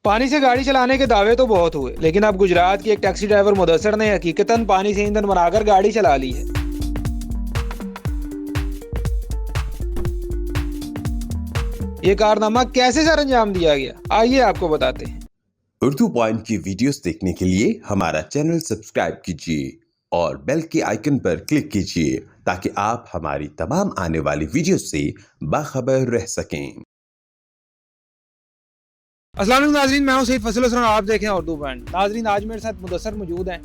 पानी से गाड़ी चलाने के दावे तो बहुत हुए, लेकिन अब गुजरात के एक टैक्सी ड्राइवर मुदस्सर ने हकीकतन पानी से ईंधन बनाकर गाड़ी चला ली है। ये कारनामा कैसे सर अंजाम दिया गया, आइए आपको बताते हैं। उर्दू पॉइंट की वीडियोस देखने के लिए हमारा चैनल सब्सक्राइब कीजिए और बेल के आइकन पर क्लिक कीजिए ताकि आप हमारी तमाम आने वाली वीडियोस से बाखबर रह सकें। अस्सलाम वालेकुम नाज़रीन, मैं हूं सईद फजल हसन और आप देखें उर्दू पॉइंट। नाज़रीन, आज मेरे साथ मुदस्सर मौजूद हैं।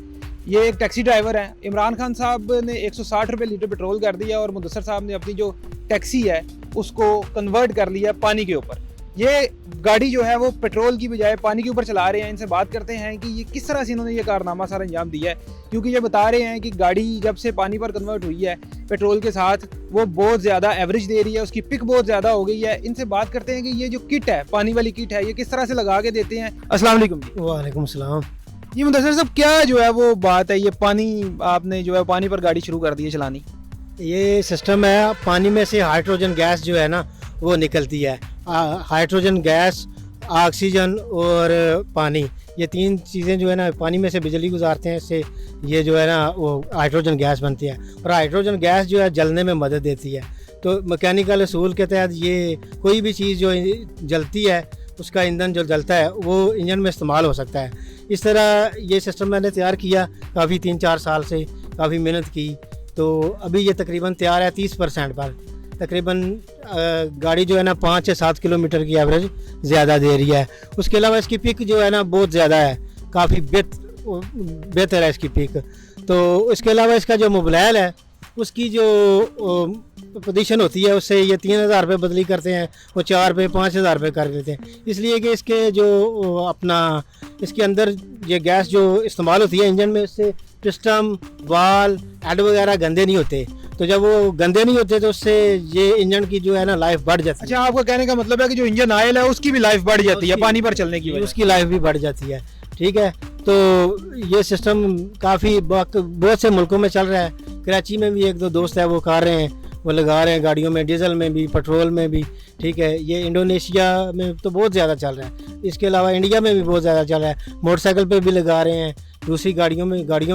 ये एक टैक्सी ड्राइवर हैं। इमरान खान साहब ने 160 रुपये लीटर पेट्रोल कर दिया और मुदस्सर साहब ने अपनी जो टैक्सी है उसको कन्वर्ट कर लिया पानी के ऊपर। ये गाड़ी जो है वो पेट्रोल की बजाय पानी के ऊपर चला रहे हैं। इनसे बात करते हैं कि ये किस तरह से इन्होंने ये कारनामा सारा अंजाम दिया है, क्योंकि ये बता रहे हैं कि गाड़ी जब से पानी पर कन्वर्ट हुई है पेट्रोल के साथ वो बहुत ज़्यादा एवरेज दे रही है, उसकी पिक बहुत ज़्यादा हो गई है। इनसे बात करते हैं कि ये जो किट है, पानी वाली किट है, ये किस तरह से लगा के देते हैं। अस्सलाम वालेकुम। वालेकुम सलाम। ये मुदस्सर साहब, क्या जो है वो बात है, ये पानी आपने जो है पानी पर गाड़ी शुरू कर दी है चलानी? ये सिस्टम है, पानी में से हाइड्रोजन गैस जो है ना वो निकलती है। हाइड्रोजन गैस, ऑक्सीजन और पानी, ये तीन चीज़ें जो है ना पानी में से बिजली गुजारते हैं, इससे ये जो है ना वो हाइड्रोजन गैस बनती है। और हाइड्रोजन गैस जो है जलने में मदद देती है। तो मैकेनिकल असूल के तहत ये कोई भी चीज़ जो जलती है उसका ईंधन जो जलता है वो इंजन में इस्तेमाल हो सकता है। इस तरह ये सिस्टम मैंने तैयार किया, काफ़ी 3-4 साल से काफ़ी मेहनत की। तो अभी ये तकरीबन तैयार है 30% पर। तकरीबन गाड़ी जो है ना 5 से 7 किलोमीटर की एवरेज ज़्यादा दे रही है। उसके अलावा इसकी पिक जो है ना बहुत ज़्यादा है, काफ़ी बेहतर है इसकी पिक। तो इसके अलावा इसका जो मोबाइल है उसकी जो पोजीशन होती है उससे ये 3000 रुपये बदली करते हैं, वो 4 रुपये 5000 रुपये कर देते हैं। इसलिए कि इसके जो अपना इसके अंदर ये गैस जो इस्तेमाल होती है इंजन में, इससे सिस्टम, वाल, हेड वगैरह गंदे नहीं होते। तो जब वो गंदे नहीं होते तो उससे ये इंजन की जो है ना लाइफ बढ़ जाती है। अच्छा, आपका कहने का मतलब है कि जो इंजन ऑयल है उसकी भी लाइफ बढ़ जाती है पानी पर चलने की वजह, उसकी लाइफ भी बढ़ जाती है। ठीक है, तो ये सिस्टम काफ़ी बहुत से मुल्कों में चल रहा है। कराची में भी 1-2 दोस्त है वो कर रहे हैं, वो लगा रहे हैं गाड़ियों में, डीजल में भी, पेट्रोल में भी। ठीक है, ये इंडोनेशिया में तो बहुत ज़्यादा चल रहा है। इसके अलावा इंडिया में भी बहुत ज़्यादा चल रहा है। मोटरसाइकिल पे भी लगा रहे हैं, दूसरी गाड़ियों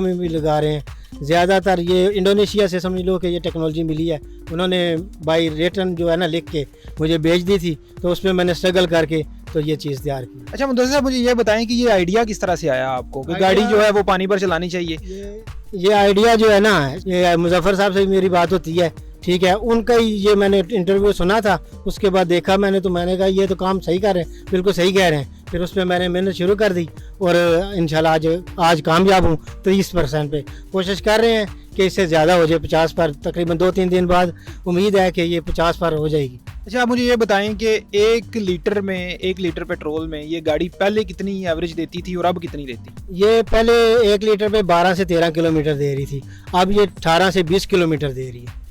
में भी लगा रहे हैं। ज़्यादातर ये इंडोनेशिया से समझ लो कि ये टेक्नोलॉजी मिली है। उन्होंने बाई रिटर्न जो है ना लिख के मुझे भेज दी थी, तो उसमें मैंने स्ट्रगल करके तो ये चीज़ तैयार की। अच्छा मुदस्सर साहब, मुझे ये बताएं कि ये आइडिया किस तरह से आया आपको कि गाड़ी जो है वो पानी पर चलानी चाहिए? ये आइडिया जो है ना, ये मुजफ्फर साहब से मेरी बात होती है। ठीक है, उनका ही ये मैंने इंटरव्यू सुना था, उसके बाद देखा मैंने, तो मैंने कहा ये तो काम सही कर रहे हैं, बिल्कुल सही कह रहे हैं। फिर उस पर मैंने मेहनत शुरू कर दी और इंशाल्लाह आज कामयाब हूँ। 30% पे कोशिश कर रहे हैं कि इससे ज़्यादा हो जाए, 50 पर। तकरीबन 2-3 दिन बाद उम्मीद है कि ये 50 पर हो जाएगी। अच्छा, आप मुझे ये बताएं कि 1 लीटर पेट्रोल में ये गाड़ी पहले कितनी एवरेज देती थी और अब कितनी देती? ये पहले 1 लीटर पे 12 से 13 किलोमीटर दे रही थी, अब ये 18 से 20 किलोमीटर दे रही है।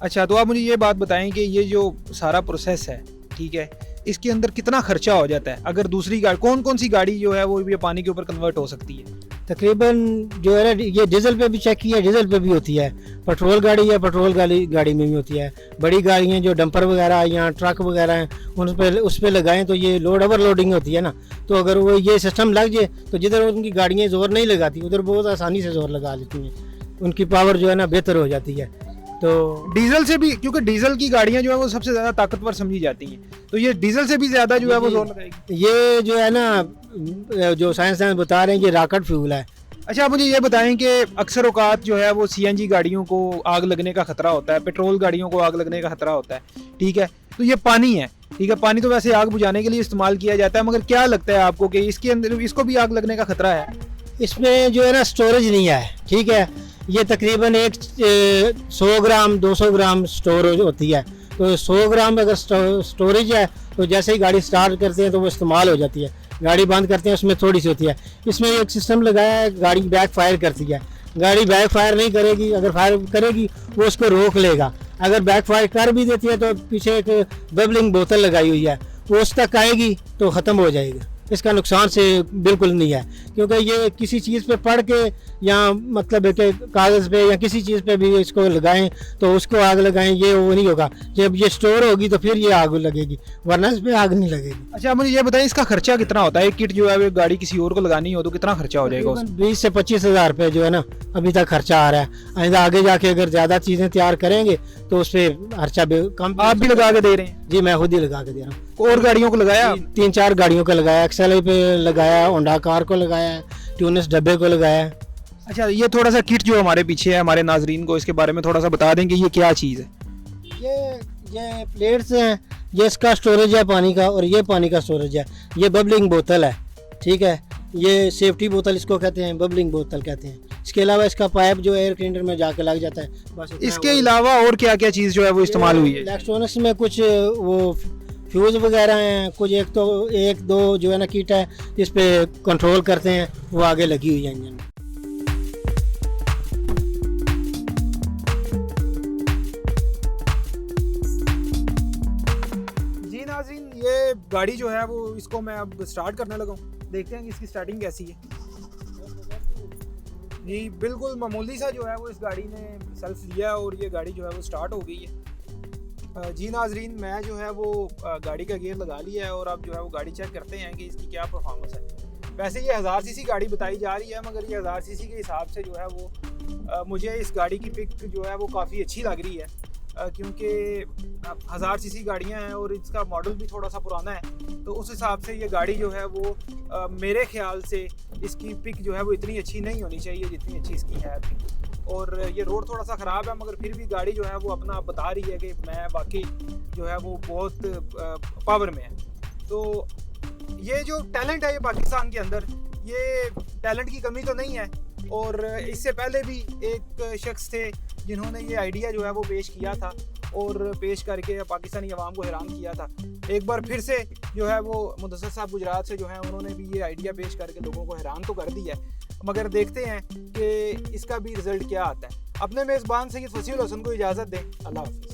अच्छा, तो आप मुझे ये बात बताएं कि ये जो सारा प्रोसेस है, ठीक है, इसके अंदर कितना खर्चा हो जाता है? अगर दूसरी गाड़ी, कौन सी गाड़ी जो है वो ये पानी के ऊपर कन्वर्ट हो सकती है? तकरीबन जो है ना ये डीजल पे भी चेक किया, डीजल पे भी होती है। पेट्रोल गाड़ी है, पेट्रोल गाड़ी में भी होती है। बड़ी गाड़ियाँ जो डंपर वगैरह या ट्रक वगैरह हैं उस पर लगाएं तो ये ओवरलोडिंग होती है ना, तो अगर वो ये सिस्टम लग जाए तो जिधर उनकी गाड़ियाँ जोर नहीं लगाती उधर बहुत आसानी से जोर लगा लेती हैं, उनकी पावर जो है ना बेहतर हो जाती है। तो डीजल से भी, क्योंकि डीजल की गाड़ियाँ जो है वो सबसे ज़्यादा ताकतवर समझी जाती हैं, तो ये डीजल से भी ज़्यादा जो है वो जोर लगाएगी। ये जो है ना जो साइंसदान बता रहे हैं कि रॉकेट फ्यूल है। अच्छा, आप मुझे ये बताएं कि अक्सर औकात जो है वो CNG गाड़ियों को आग लगने का खतरा होता है, पेट्रोल गाड़ियों को आग लगने का खतरा होता है। ठीक है, तो ये पानी है, ठीक है, पानी तो वैसे आग बुझाने के लिए इस्तेमाल किया जाता है, मगर क्या लगता है आपको कि इसके अंदर इसको भी आग लगने का खतरा है? इसमें जो है ना स्टोरेज नहीं है। ठीक है, ये तकरीबन 100 ग्राम 200 ग्राम स्टोरेज होती है। तो 100 ग्राम अगर स्टोरेज है तो जैसे ही गाड़ी स्टार्ट करते हैं तो वो इस्तेमाल हो जाती है। गाड़ी बंद करते हैं उसमें थोड़ी सी होती है। इसमें एक सिस्टम लगाया है, गाड़ी बैक फायर करती है। गाड़ी बैक फायर नहीं करेगी, अगर फायर करेगी वो उसको रोक लेगा। अगर बैक फायर कर भी देती है तो पीछे एक बबलिंग बोतल लगाई हुई है, वो उस तक आएगी तो ख़त्म हो जाएगी। इसका नुकसान से बिल्कुल नहीं है, क्योंकि ये किसी चीज़ पे पढ़ के या मतलब है कि कागज़ पे या किसी चीज़ पे भी इसको लगाएं तो उसको आग लगाएं, ये वो नहीं होगा। जब ये स्टोर होगी तो फिर ये आग लगेगी, वरना इस पर आग नहीं लगेगी। अच्छा मुझे ये बताएं इसका खर्चा कितना होता है? एक किट जो है वो गाड़ी किसी और को लगानी हो तो कितना खर्चा हो जाएगा उसमें? 20 से 25 हज़ार रुपये जो है ना अभी तक खर्चा आ रहा है। आइंदा आगे जाके अगर ज़्यादा चीज़ें तैयार करेंगे तो उस पर खर्चा कम। आप भी लगा के दे रहे हैं? जी मैं खुद ही लगा के दे रहा हूँ। और गाड़ियों को लगाया? 3-4 गाड़ियों को लगाया, एक्सएल पे लगाया, होंडा कार को लगाया, ट्यूनस डब्बे को लगाया। अच्छा ये थोड़ा सा किट जो हमारे पीछे है, हमारे नाजरीन को इसके बारे में थोड़ा सा बता दें कि ये क्या चीज़ है? ये प्लेट्स हैं, ये इसका स्टोरेज है पानी का, और ये पानी का स्टोरेज है। ये बबलिंग बोतल है, ठीक है, ये सेफ्टी बोतल इसको कहते हैं, बबलिंग बोतल कहते हैं। इसके अलावा इसका पाइप जो एयर क्लीनर में जाके लग जाता है, बस। इसके अलावा और क्या क्या चीज़ जो है वो इस्तेमाल हुई है? इलेक्ट्रॉनिक्स में कुछ वो फ्यूज़ वगैरह हैं, कुछ एक दो जो है ना किट है इस पे कंट्रोल करते हैं, वो आगे लगी हुई है इंजन में। जी नाज़रीन, ये गाड़ी जो है वो इसको मैं अब स्टार्ट करने लगा हूँ, देखते हैं कि इसकी स्टार्टिंग कैसी है। जी बिल्कुल मामूली सा जो है वो इस गाड़ी ने सेल्फ दिया और ये गाड़ी जो है वो स्टार्ट हो गई है। जी नाजरीन, मैं जो है वो गाड़ी का गियर लगा लिया है और अब जो है वो गाड़ी चेक करते हैं कि इसकी क्या परफॉर्मेंस है। वैसे ये 1000 सीसी गाड़ी बताई जा रही है, मगर ये 1000 सीसी के हिसाब से जो है वो मुझे इस गाड़ी की पिक जो है वो काफ़ी अच्छी लग रही है, क्योंकि 1000 सीसी गाड़ियां हैं और इसका मॉडल भी थोड़ा सा पुराना है, तो उस हिसाब से ये गाड़ी जो है वो मेरे ख्याल से इसकी पिक जो है वो इतनी अच्छी नहीं होनी चाहिए जितनी अच्छी इसकी है अभी। और ये रोड थोड़ा सा ख़राब है, मगर फिर भी गाड़ी जो है वो अपना आप बता रही है कि मैं वाकई जो है वो बहुत पावर में है। तो ये जो टैलेंट है ये पाकिस्तान के अंदर, ये टैलेंट की कमी तो नहीं है। और इससे पहले भी एक शख्स थे जिन्होंने ये आइडिया जो है वो पेश किया था और पेश करके पाकिस्तानी अवाम को हैरान किया था। एक बार फिर से जो है वो मुदस्सिर साहब गुजरात से जो है उन्होंने भी ये आइडिया पेश करके लोगों को हैरान तो कर दिया है, मगर देखते हैं कि इसका भी रिज़ल्ट क्या आता है। अपने मेज़बान सैयद फसील हसन को इजाज़त दें। अल्लाह हाफ़िज़।